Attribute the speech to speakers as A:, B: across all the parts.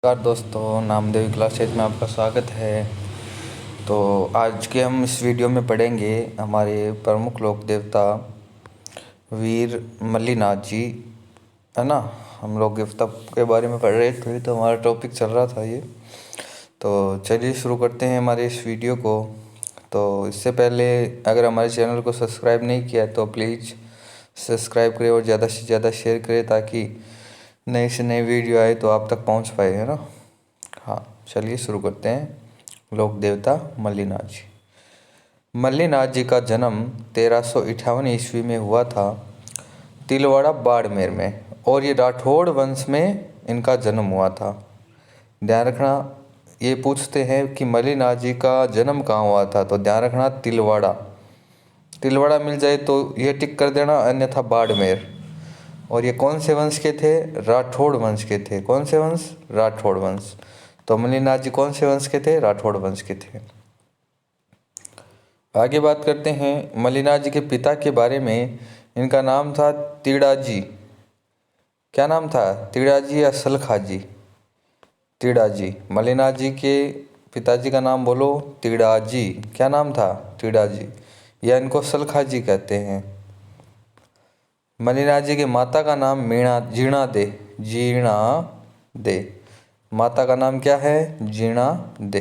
A: नमस्कार दोस्तों, नामदेव क्लासेज में आपका स्वागत है। तो आज के हम इस वीडियो में पढ़ेंगे हमारे प्रमुख लोक देवता वीर मल्लीनाथ जी, है ना। हम लोग देवता के बारे में पढ़ रहे थे, तो हमारा टॉपिक चल रहा था ये। तो चलिए शुरू करते हैं हमारे इस वीडियो को। तो इससे पहले अगर हमारे चैनल को सब्सक्राइब नहीं किया है तो प्लीज़ सब्सक्राइब करें और ज़्यादा से ज़्यादा शेयर करें, ताकि नई से नई वीडियो आए तो आप तक पहुंच पाए, है ना। हाँ, चलिए शुरू करते हैं। लोक देवता मल्लीनाथ जी। मल्लीनाथ जी का जन्म 1358 ईस्वी में हुआ था, तिलवाड़ा बाड़मेर में, और ये राठौड़ वंश में इनका जन्म हुआ था। ध्यान रखना, ये पूछते हैं कि मल्लीनाथ जी का जन्म कहाँ हुआ था, तो ध्यान रखना तिलवाड़ा। तिलवाड़ा मिल जाए तो ये टिक कर देना, अन्यथा बाड़मेर। और ये कौन से वंश के थे? राठौड़ वंश के थे। कौन से वंश? राठौड़ वंश। तो मल्लीनाथ जी कौन से वंश के थे? राठौड़ वंश के थे। आगे बात करते हैं मल्लीनाथ जी के पिता के बारे में। इनका नाम था तीड़ाजी। क्या नाम था? तीड़ाजी या सलखाजी? तीड़ाजी। मल्लीनाथ जी के पिताजी का नाम बोलो, तीड़ाजी। क्या नाम था? तीड़ाजी, या इनको सलखाजी कहते हैं। मल्लीनाथ जी के माता का नाम जीणा दे। जीणा दे। माता का नाम क्या है? जीणा दे।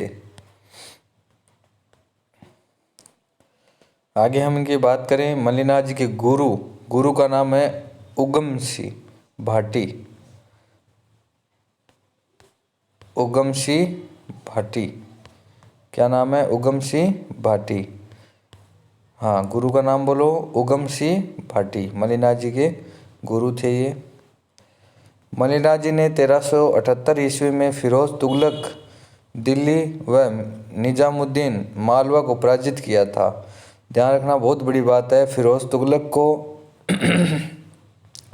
A: आगे हम इनकी बात करें, मल्लीनाथ जी के गुरु का नाम है उगम सिंह भाटी। उगम सिंह भाटी। क्या नाम है? उगम सिंह भाटी। हाँ, गुरु का नाम बोलो, उगम सिंह भाटी। मल्लीनाथ जी के गुरु थे ये। मल्लीनाथ जी ने 1378 ईस्वी में फिरोज तुगलक दिल्ली व निजामुद्दीन मालवा को पराजित किया था। ध्यान रखना, बहुत बड़ी बात है। फिरोज तुगलक को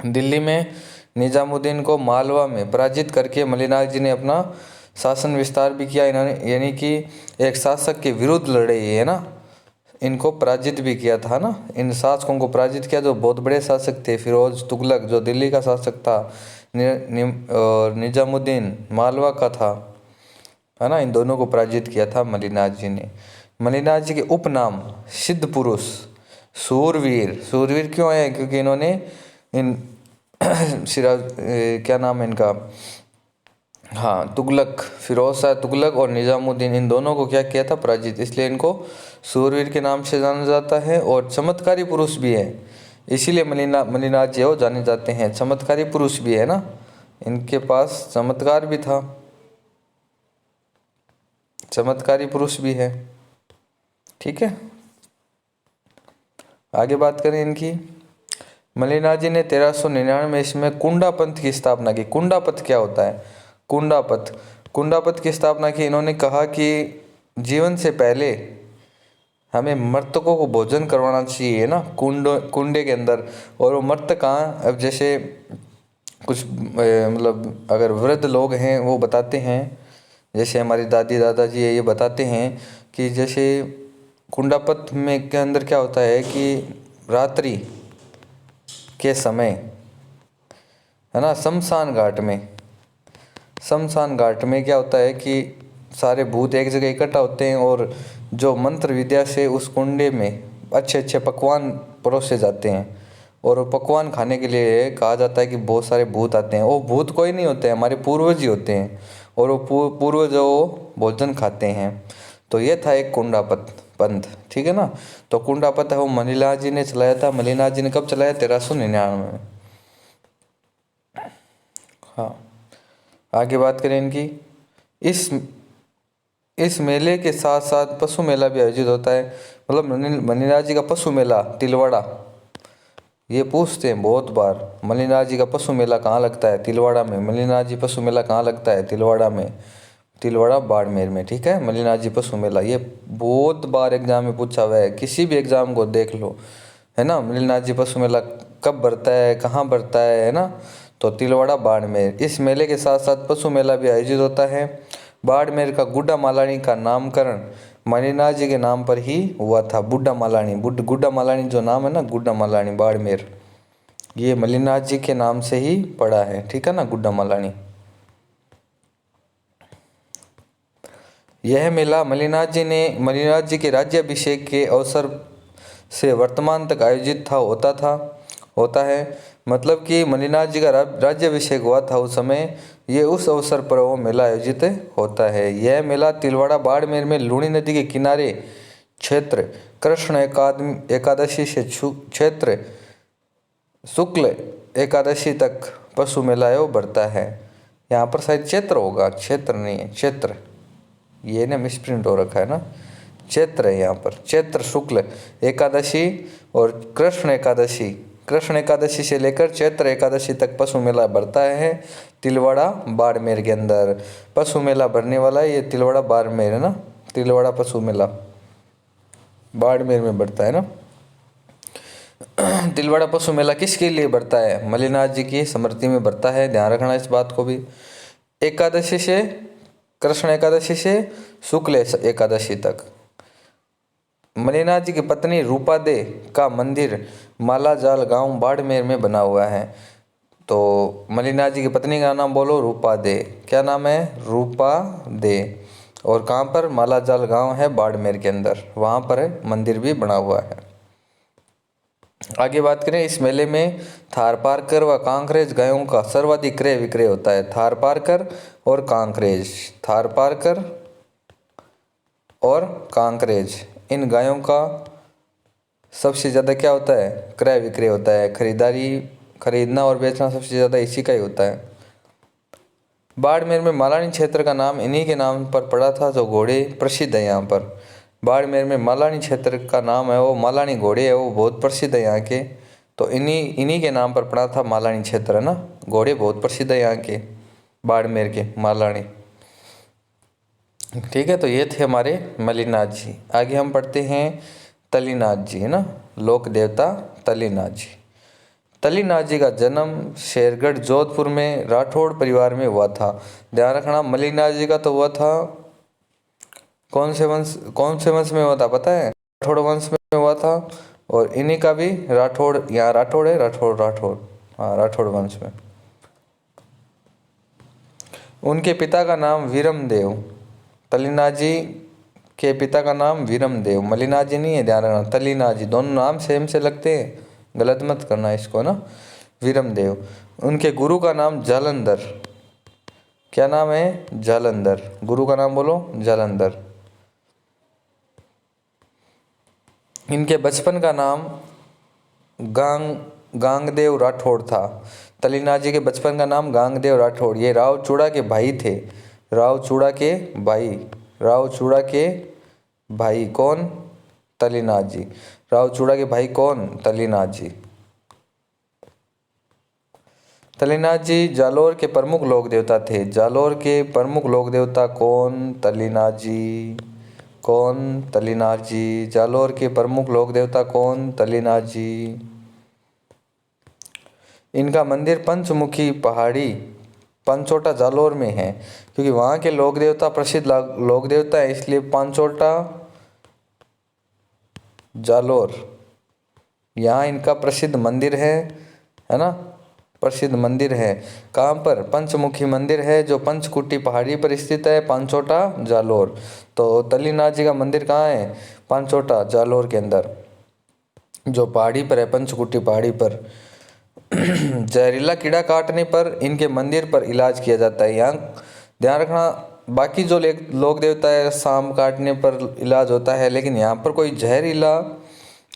A: दिल्ली में, निजामुद्दीन को मालवा में पराजित करके मल्लीनाथ जी ने अपना शासन विस्तार भी किया। इन्होंने यानी कि एक शासक के विरुद्ध लड़े, ये है ना। इनको पराजित भी किया था ना, इन शासकों को पराजित किया जो बहुत बड़े शासक थे। फिरोज तुगलक जो दिल्ली का शासक था, और निजामुद्दीन मालवा का था, है ना। इन दोनों को पराजित किया था मल्लीनाथ जी ने। मल्लीनाथ जी के उपनाम सिद्ध पुरुष, सूरवीर। सूरवीर क्यों है? क्योंकि इन्होंने इन क्या नाम है इनका, हाँ, तुगलक, फिरोज शाह तुगलक और निजामुद्दीन, इन दोनों को क्या किया था? पराजित। इसलिए इनको सूरवीर के नाम से जाना जाता है। और चमत्कारी पुरुष भी है, इसीलिए मल्लीनाथ जी वो जाने जाते हैं। चमत्कारी पुरुष भी है ना, इनके पास चमत्कार भी था, चमत्कारी पुरुष भी है। ठीक है, आगे बात करें इनकी। मल्लीनाथ जी ने 1399 इसमें कुंडा पंथ की स्थापना की। कुंडा पंथ क्या होता है? कुंडा पंथ की स्थापना की। इन्होंने कहा कि जीवन से पहले हमें मृतकों को भोजन करवाना चाहिए ना, कुंडे के अंदर। और वो मृतक कहाँ? अब जैसे कुछ मतलब अगर वृद्ध लोग हैं वो बताते हैं, जैसे हमारी दादी दादाजी ये बताते हैं कि जैसे कुंडापत में के अंदर क्या होता है कि रात्रि के समय, है ना, शमशान घाट में क्या होता है कि सारे भूत एक जगह इकट्ठा होते हैं, और जो मंत्र विद्या से उस कुंडे में अच्छे अच्छे पकवान परोसे जाते हैं। और वो पकवान खाने के लिए कहा जाता है कि बहुत सारे भूत आते हैं। वो भूत कोई नहीं होते हैं, हमारे पूर्वज ही होते हैं, और वो पूर्वज वो भोजन खाते हैं। तो ये था एक कुंडापत पंथ, ठीक है ना। तो कुंडापत है वो मल्लीनाथ जी ने चलाया था। मल्लीनाथ जी ने कब चलाया? 1399 में। हाँ, आगे बात करें इनकी। इस इस मेले के साथ साथ पशु मेला भी आयोजित होता है। मतलब मल्लीनाथ जी का पशु मेला तिलवाड़ा, ये पूछते हैं बहुत बार, मल्लीनाथ जी का पशु मेला कहाँ लगता है? तिलवाड़ा में। मल्लीनाथ जी पशु मेला कहाँ लगता है? तिलवाड़ा में, तिलवाड़ा बाड़मेर में। ठीक है, मल्लीनाथ जी पशु मेला, ये बहुत बार एग्जाम में पूछा हुआ है, किसी भी एग्जाम को देख लो, है ना। मल्लीनाथ जी पशु मेला कब बढ़ता है, कहाँ बढ़ता है ना। तो तिलवाड़ा बाड़मेर। इस मेले के साथ साथ पशु मेला भी आयोजित होता है। बाड़मेर का गुड्डा मालानी का नामकरण मल्लीनाथ जी के नाम पर ही हुआ था। गुड्डा मालानी जो नाम है ना, गुड्डा मालानी बाड़मेर, ये मल्लीनाथ जी के नाम से ही पड़ा है। ठीक है ना, गुड्डा मालानी। यह मेला मलिनाथ जी के राज्याभिषेक के अवसर से वर्तमान तक आयोजित होता है। मतलब कि मलिनाथ जी का राज्याभिषेक हुआ था उस समय, ये उस अवसर पर वो मेला आयोजित होता है। यह मेला तिलवाड़ा बाड़मेर में लूणी नदी के किनारे क्षेत्र कृष्ण एकादशी से क्षेत्र शुक्ल एकादशी तक पशु मेला एवं बढ़ता है। यहाँ पर शायद चैत्र होगा, क्षेत्र नहीं है, क्षेत्र, ये ना मिसप्रिंट हो रखा है ना, चैत्र है यहाँ पर, चैत्र शुक्ल एकादशी और कृष्ण एकादशी से लेकर चैत्र एकादशी तक पशु मेला बढ़ता है तिलवाड़ा बाड़मेर के अंदर। पशु मेला भरने वाला ये तिलवाड़ा बाड़मेर है ना, तिलवाड़ा पशु मेला बाड़मेर में बढ़ता है ना। तिलवाड़ा पशु मेला किसके लिए बढ़ता है? मलिनाथ जी की स्मृति में बढ़ता है, ध्यान रखना इस बात को भी। एकादशी से कृष्ण एकादशी से शुक्ल एकादशी तक। मलिनाथ जी की पत्नी रूपा दे का मंदिर मालाजाल गांव बाड़मेर में बना हुआ है। तो मलिनाथ जी की पत्नी का नाम बोलो, रूपा दे। क्या नाम है? रूपा दे। और कहाँ पर? मालाजाल गांव है बाड़मेर के अंदर, वहाँ पर मंदिर भी बना हुआ है। आगे बात करें, इस मेले में थारपारकर व कांकरेज गायों का सर्वाधिक क्रय विक्रय होता है। थारपारकर और कांकरेज, थारपारकर और कांकरेज, इन गायों का सबसे ज़्यादा क्या होता है? क्रय विक्रय होता है। खरीदना और बेचना सबसे ज़्यादा इसी का ही होता है। बाड़मेर में मालानी क्षेत्र का नाम इन्हीं के नाम पर पड़ा था, जो घोड़े प्रसिद्ध है यहाँ पर। बाड़मेर में मालानी क्षेत्र का नाम है, वो मालानी घोड़े है, वो बहुत प्रसिद्ध है यहाँ के। तो इन्हीं के नाम पर पड़ा था मालानी क्षेत्र, है ना। घोड़े बहुत प्रसिद्ध है यहाँ के, बाड़मेर के मालानी। ठीक है, तो ये थे हमारे मलिनाथ जी। आगे हम पढ़ते हैं तलीनाथ जी, है ना, लोक देवता तलीनाथ जी। तलीनाथ जी का जन्म शेरगढ़ जोधपुर में राठौड़ परिवार में हुआ था। ध्यान रखना, मलिनाथ जी का तो हुआ था कौन से वंश में हुआ था पता है? राठौड़ वंश में हुआ था। और इन्हीं का भी राठौड़, यहाँ राठौड़ है, राठौड़, हाँ, राठौड़ वंश में। उनके पिता का नाम वीरमदेव, तलीनाथ जी के पिता का नाम वीरमदेव, मलिनाथ जी नहीं है, ध्यान रखना। तलीनाथ जी, दोनों नाम सेम से लगते हैं, गलत मत करना इसको ना। वीरमदेव। उनके गुरु का नाम जालंधर। क्या नाम है? जालंधर। गुरु का नाम बोलो, जालंधर। इनके बचपन का नाम गांगदेव राठौड़ था। तलीनाथ जी के बचपन का नाम गांगदेव राठौड़। ये रावचूड़ा के भाई थे, रावचूड़ा के भाई कौन? तलीनाथ जी। रावचूड़ा के भाई कौन? तलीनाथ जी। तलीनाथ जी जालोर के प्रमुख लोक देवता थे। जालोर के प्रमुख लोक देवता कौन? तलीनाथ जी। कौन? तलीनाथ जी। जालोर के प्रमुख लोक देवता कौन? तलीनाथ जी। इनका मंदिर पंचमुखी पहाड़ी पंचोटा जालोर में है, क्योंकि वहाँ के लोक देवता प्रसिद्ध लोक देवता है, इसलिए पंचोटा जालोर यहाँ इनका प्रसिद्ध मंदिर है ना, प्रसिद्ध मंदिर है। कहाँ पर? पंचमुखी मंदिर है, जो पंचकुटी पहाड़ी पर स्थित है, पंचोटा जालोर। तो तलीनाथ जी का मंदिर कहाँ है? पंचोटा जालोर के अंदर, जो पहाड़ी पर है, पंचकुटी पहाड़ी पर। जहरीला कीड़ा काटने पर इनके मंदिर पर इलाज किया जाता है। यहाँ ध्यान रखना, बाकी जो लोक देवता है सांप काटने पर इलाज होता है, लेकिन यहाँ पर कोई जहरीला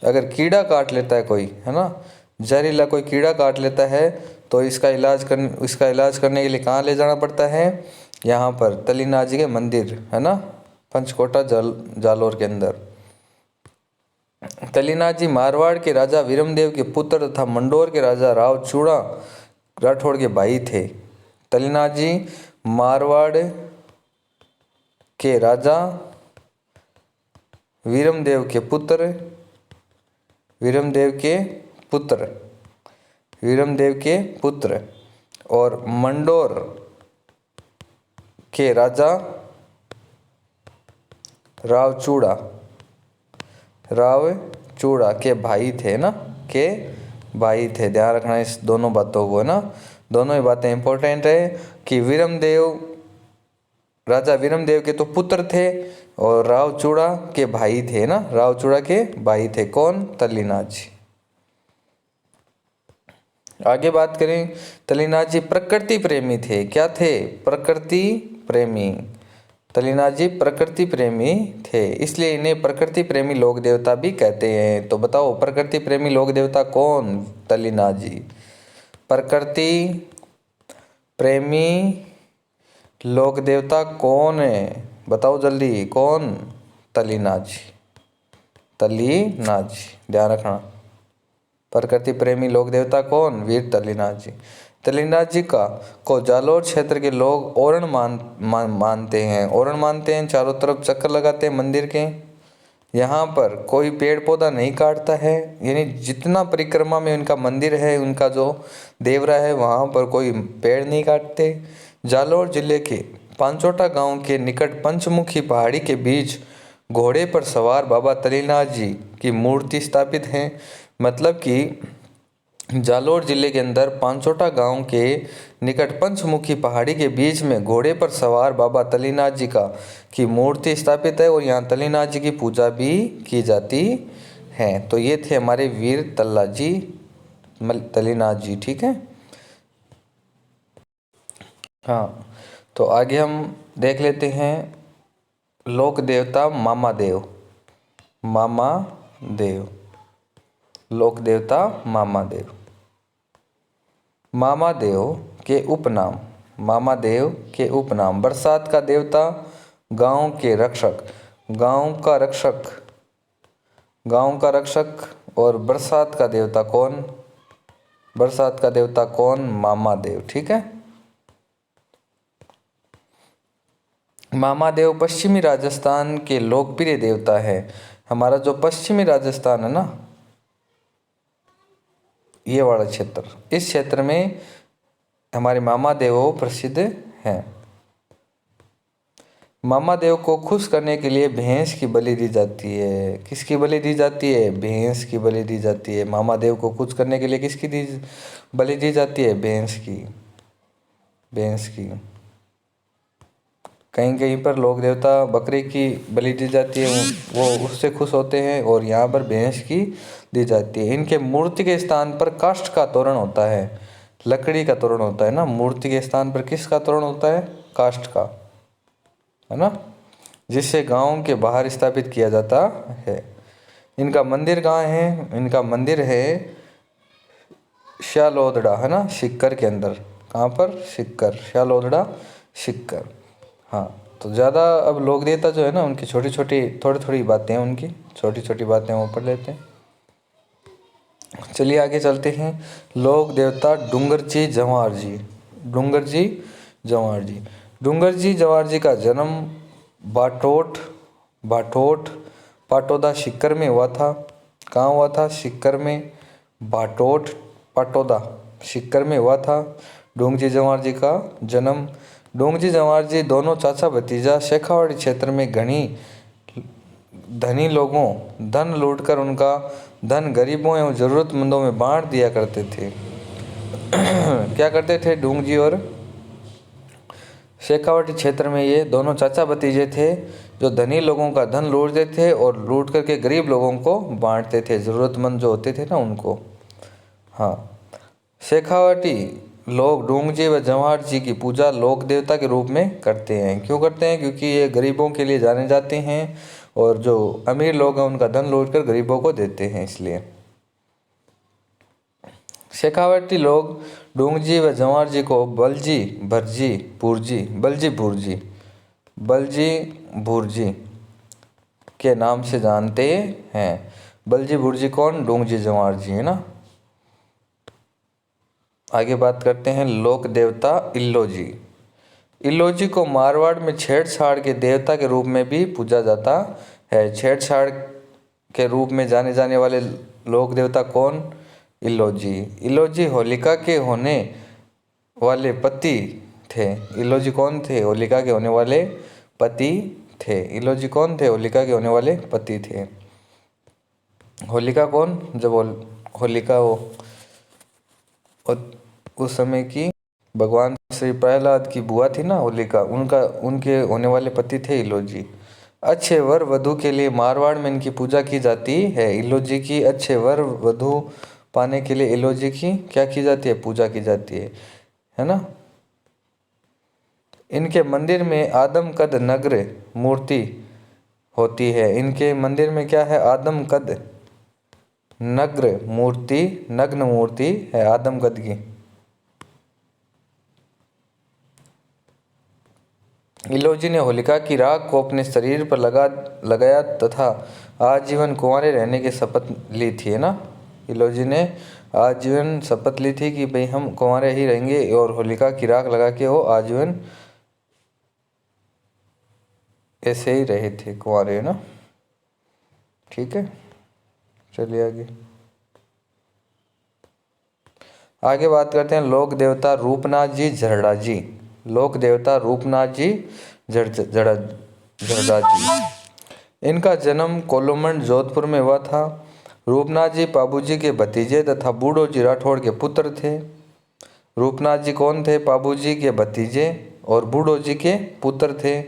A: अगर कीड़ा काट लेता है कोई, है ना, जहरीला कोई कीड़ा काट लेता है, तो इसका इलाज करने के लिए कहाँ ले जाना पड़ता है? यहाँ पर तलीनाथ जी के मंदिर, है ना, पंचकोटा जालोर के अंदर। तलीनाथ जी मारवाड़ के राजा वीरमदेव के पुत्र तथा मंडोर के राजा रावचूड़ा राठौड़ के भाई थे। तलीनाथ जी मारवाड़ के राजा वीरमदेव के पुत्र और मंडोर के राजा रावचूड़ा के भाई थे ना, ध्यान रखना इस दोनों बातों को, है ना। दोनों ही बातें इंपॉर्टेंट है कि वीरमदेव राजा वीरमदेव के तो पुत्र थे और रावचूड़ा के भाई थे ना, रावचूड़ा के भाई थे कौन? तल्लीनाथ जी। आगे बात करें, तल्लीनाथ जी प्रकृति प्रेमी थे। क्या थे? प्रकृति प्रेमी। तल्लीनाथ जी प्रकृति प्रेमी थे, इसलिए इन्हें प्रकृति प्रेमी लोक देवता भी कहते हैं। तो बताओ प्रकृति प्रेमी लोक देवता कौन? तल्लीनाथ जी। प्रकृति प्रेमी लोक देवता कौन है? बताओ जल्दी, कौन? तल्लीनाथ जी। तल्लीनाथ जी, ध्यान रखना। प्रकृति प्रेमी लोक देवता कौन? वीर तल्लीनाथ जी। तल्लीनाथ जी को जालोर क्षेत्र के लोग ओरण मानते हैं। ओरण मानते हैं, चारों तरफ चक्कर लगाते हैं मंदिर के। यहाँ पर कोई पेड़ पौधा नहीं काटता है, यानी जितना परिक्रमा में उनका मंदिर है, उनका जो देवरा है, वहाँ पर कोई पेड़ नहीं काटते। जालोर जिले के पांचोटा गांव के निकट पंचमुखी पहाड़ी के बीच घोड़े पर सवार बाबा तल्लीनाथ जी की मूर्ति स्थापित है। मतलब कि जालोर जिले के अंदर पांचोटा गांव के निकट पंचमुखी पहाड़ी के बीच में घोड़े पर सवार बाबा तल्लीनाथ जी की मूर्ति स्थापित है और यहाँ तल्लीनाथ जी की पूजा भी की जाती है। तो ये थे हमारे वीर तल्लीनाथ जी, ठीक है। हाँ, तो आगे हम देख लेते हैं लोक देवता मामादेव। मामादेव, लोक देवता मामादेव। मामादेव के उपनाम, मामादेव के उपनाम, बरसात का देवता, गांव के रक्षक, गांव का रक्षक, गांव का रक्षक। और बरसात का देवता कौन? बरसात का देवता कौन? मामादेव, ठीक है। मामादेव पश्चिमी राजस्थान के लोकप्रिय देवता है। हमारा जो पश्चिमी राजस्थान है ना, ये वाला क्षेत्र, इस क्षेत्र में हमारे मामादेव प्रसिद्ध हैं। मामादेव को खुश करने के लिए भैंस की बलि दी जाती है। किसकी बलि दी जाती है? भैंस की बलि दी जाती है। मामादेव को खुश करने के लिए किसकी बलि दी जाती है? भैंस की, भैंस की। कहीं कहीं पर लोक देवता बकरे की बलि दी जाती है, वो उससे खुश होते हैं, और यहाँ पर भैंस की दी जाती है। इनके मूर्ति के स्थान पर काष्ठ का तोरण होता है, लकड़ी का तोरण होता है ना। मूर्ति के स्थान पर किसका तोरण होता है? काष्ठ का, है ना, जिसे गांव के बाहर स्थापित किया जाता है। इनका मंदिर कहाँ है? इनका मंदिर है श्यालोदड़ा, है ना, सिक्कर के अंदर। कहाँ पर? सिक्कर, श्यालोदड़ा, सिक्कर। हाँ, तो ज़्यादा अब लोक देवता जो है ना, उनकी छोटी छोटी थोड़ी थोड़ी बातें हैं, उनकी छोटी छोटी बातें वो पढ़ लेते हैं। चलिए आगे चलते हैं। लोक देवता डूंगरजी जवार जी। डूंगरजी जवार जी। डूंगरजी जवार जी का जन्म भाटोट पाटोदा सिक्कर में हुआ था। कहाँ हुआ था? सिक्कर में। भाटोट पाटोदा सिक्कर में हुआ था डूंगरजी जवार जी का जन्म। डूंगरजी जवार जी दोनों चाचा भतीजा शेखावाड़ी क्षेत्र में घनी धनी लोगों धन लूटकर उनका धन गरीबों एवं ज़रूरतमंदों में बांट दिया करते थे। क्या करते थे? डूंगरजी और शेखावाटी क्षेत्र में ये दोनों चाचा भतीजे थे, जो धनी लोगों का धन लूटते थे और लूट करके गरीब लोगों को बांटते थे, ज़रूरतमंद जो होते थे ना उनको। हाँ, शेखावाटी लोग डूंगरजी व जवाहर जी की पूजा लोक देवता के रूप में करते हैं। क्यों करते हैं? क्योंकि ये गरीबों के लिए जाने जाते हैं और जो अमीर लोग हैं उनका धन लूट कर गरीबों को देते हैं, इसलिए। शेखावाटी लोग डूंगरजी व जवाहर जी को बलजी भुरजी के नाम से जानते हैं। बलजी भुरजी कौन? डूंगरजी जवाहर जी, है ना। आगे बात करते हैं लोक देवता इल्लोजी। इल्लोजी को मारवाड़ में छेड़छाड़ के देवता के रूप में भी पूजा जाता है। छेड़छाड़ के रूप में जाने जाने वाले लोक देवता कौन? इल्लोजी। इल्लोजी होलिका के होने वाले पति थे। इल्लोजी कौन थे? होलिका के होने वाले पति थे। इल्लोजी कौन थे? होलिका के होने वाले पति थे। होलिका कौन? जब होलिका वो उस समय की भगवान श्री प्रहलाद की बुआ थी ना होलिका, उनके होने वाले पति थे इलोजी। अच्छे वर वधु के लिए मारवाड़ में इनकी पूजा की जाती है। इलोजी की अच्छे वर वधु पाने के लिए इलोजी की क्या की जाती है, पूजा की जाती है ना। इनके मंदिर में आदम कद नग्न मूर्ति होती है। इनके मंदिर में क्या है, आदम कद नग्न मूर्ति है आदम कद की। इलोजी ने होलिका की राख को अपने शरीर पर लगाया तथा आजीवन कुंवारे रहने की शपथ ली थी, है ना। इलोजी ने आजीवन शपथ ली थी कि भाई हम कुंवारे ही रहेंगे और होलिका की राख लगा के वो आजीवन ऐसे ही रहे थे कुंवारे, है ना। ठीक है, चलिए आगे बात करते हैं लोक देवता रूपनाथ जी झरड़ा जी। लोक देवता रूपनाथ जी झरड़ा जी। इनका जन्म कोलुमंड जोधपुर में हुआ था। रूपनाथ जी पाबू जी के भतीजे तथा बूढ़ो जी राठौड़ के पुत्र थे। रूपनाथ जी कौन थे, पाबू जी के भतीजे और बूढ़ो जी के पुत्र थे।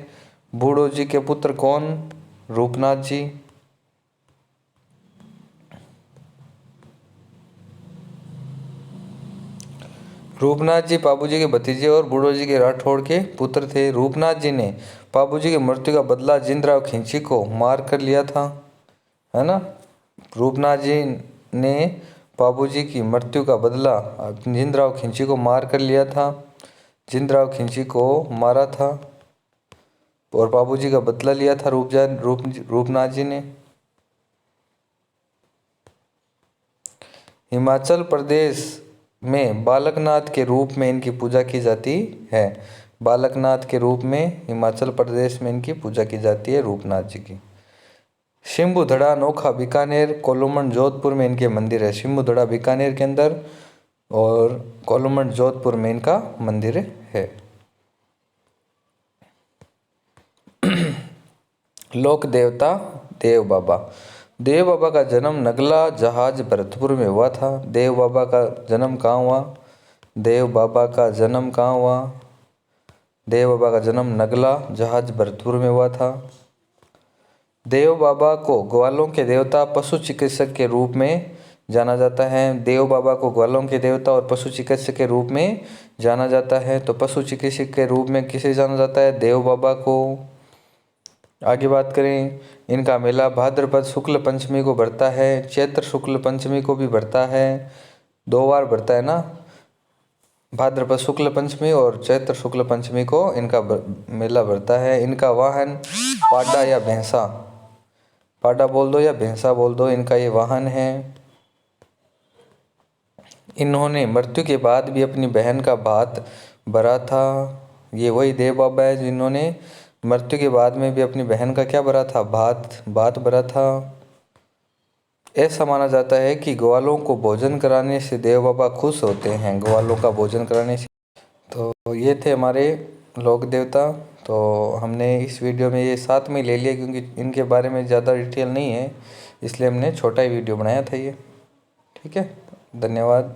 A: बूढ़ो जी के पुत्र कौन, रूपनाथ जी। रूपनाथ जी पाबूजी के भतीजे और बूढ़ो जी के राठौड़ के पुत्र थे। रूपनाथ जी ने पाबूजी की मृत्यु का बदला जिंदराव खिंची को मार कर लिया था, है ना। रूपनाथ जी ने पाबूजी की मृत्यु का बदला जिंदराव खिंची को मार कर लिया था। जिंदराव खिंची को मारा था और पाबूजी का बदला लिया था रूपनाथ जी ने। हिमाचल प्रदेश में बालकनाथ के रूप में इनकी पूजा की जाती है। बालकनाथ के रूप में हिमाचल प्रदेश में इनकी पूजा की जाती है रूपनाथ जी की। शिम्बुधड़ा नोखा बीकानेर कोलुमंड जोधपुर में इनके मंदिर है। शिम्बुधड़ा बीकानेर के अंदर और कोलुमंड जोधपुर में इनका मंदिर है। लोक देवता देव बाबा। देव बाबा का जन्म नगला जहाज भरतपुर में हुआ था। देव बाबा का जन्म कहाँ हुआ, देव बाबा का जन्म कहाँ हुआ, देव बाबा का जन्म नगला जहाज भरतपुर में हुआ था। देव बाबा को ग्वालों के देवता पशु चिकित्सक के रूप में जाना जाता है। देव बाबा को ग्वालों के देवता और पशु चिकित्सक के रूप में जाना जाता है। तो पशु चिकित्सक के रूप में किसे जाना जाता है, देव बाबा को। आगे बात करें, इनका मेला भाद्रपद शुक्ल पंचमी को बढ़ता है, चैत्र शुक्ल पंचमी को भी बढ़ता है, 2 बार बढ़ता है ना। भाद्रपद शुक्ल पंचमी और चैत्र शुक्ल पंचमी को इनका मेला बढ़ता है। इनका वाहन पाडा या भैंसा, पाडा बोल दो या भैंसा बोल दो, इनका ये वाहन है। इन्होंने मृत्यु के बाद भी अपनी बहन का भात भरा था। ये वही देव बाबा है जिन्होंने मृत्यु के बाद में भी अपनी बहन का क्या भरा था, भात भरा था। ऐसा माना जाता है कि ग्वालों को भोजन कराने से देव बाबा खुश होते हैं, ग्वालों का भोजन कराने से। तो ये थे हमारे लोक देवता। तो हमने इस वीडियो में ये साथ में ले लिया क्योंकि इनके बारे में ज़्यादा डिटेल नहीं है, इसलिए हमने छोटा ही वीडियो बनाया था ये। ठीक है, धन्यवाद।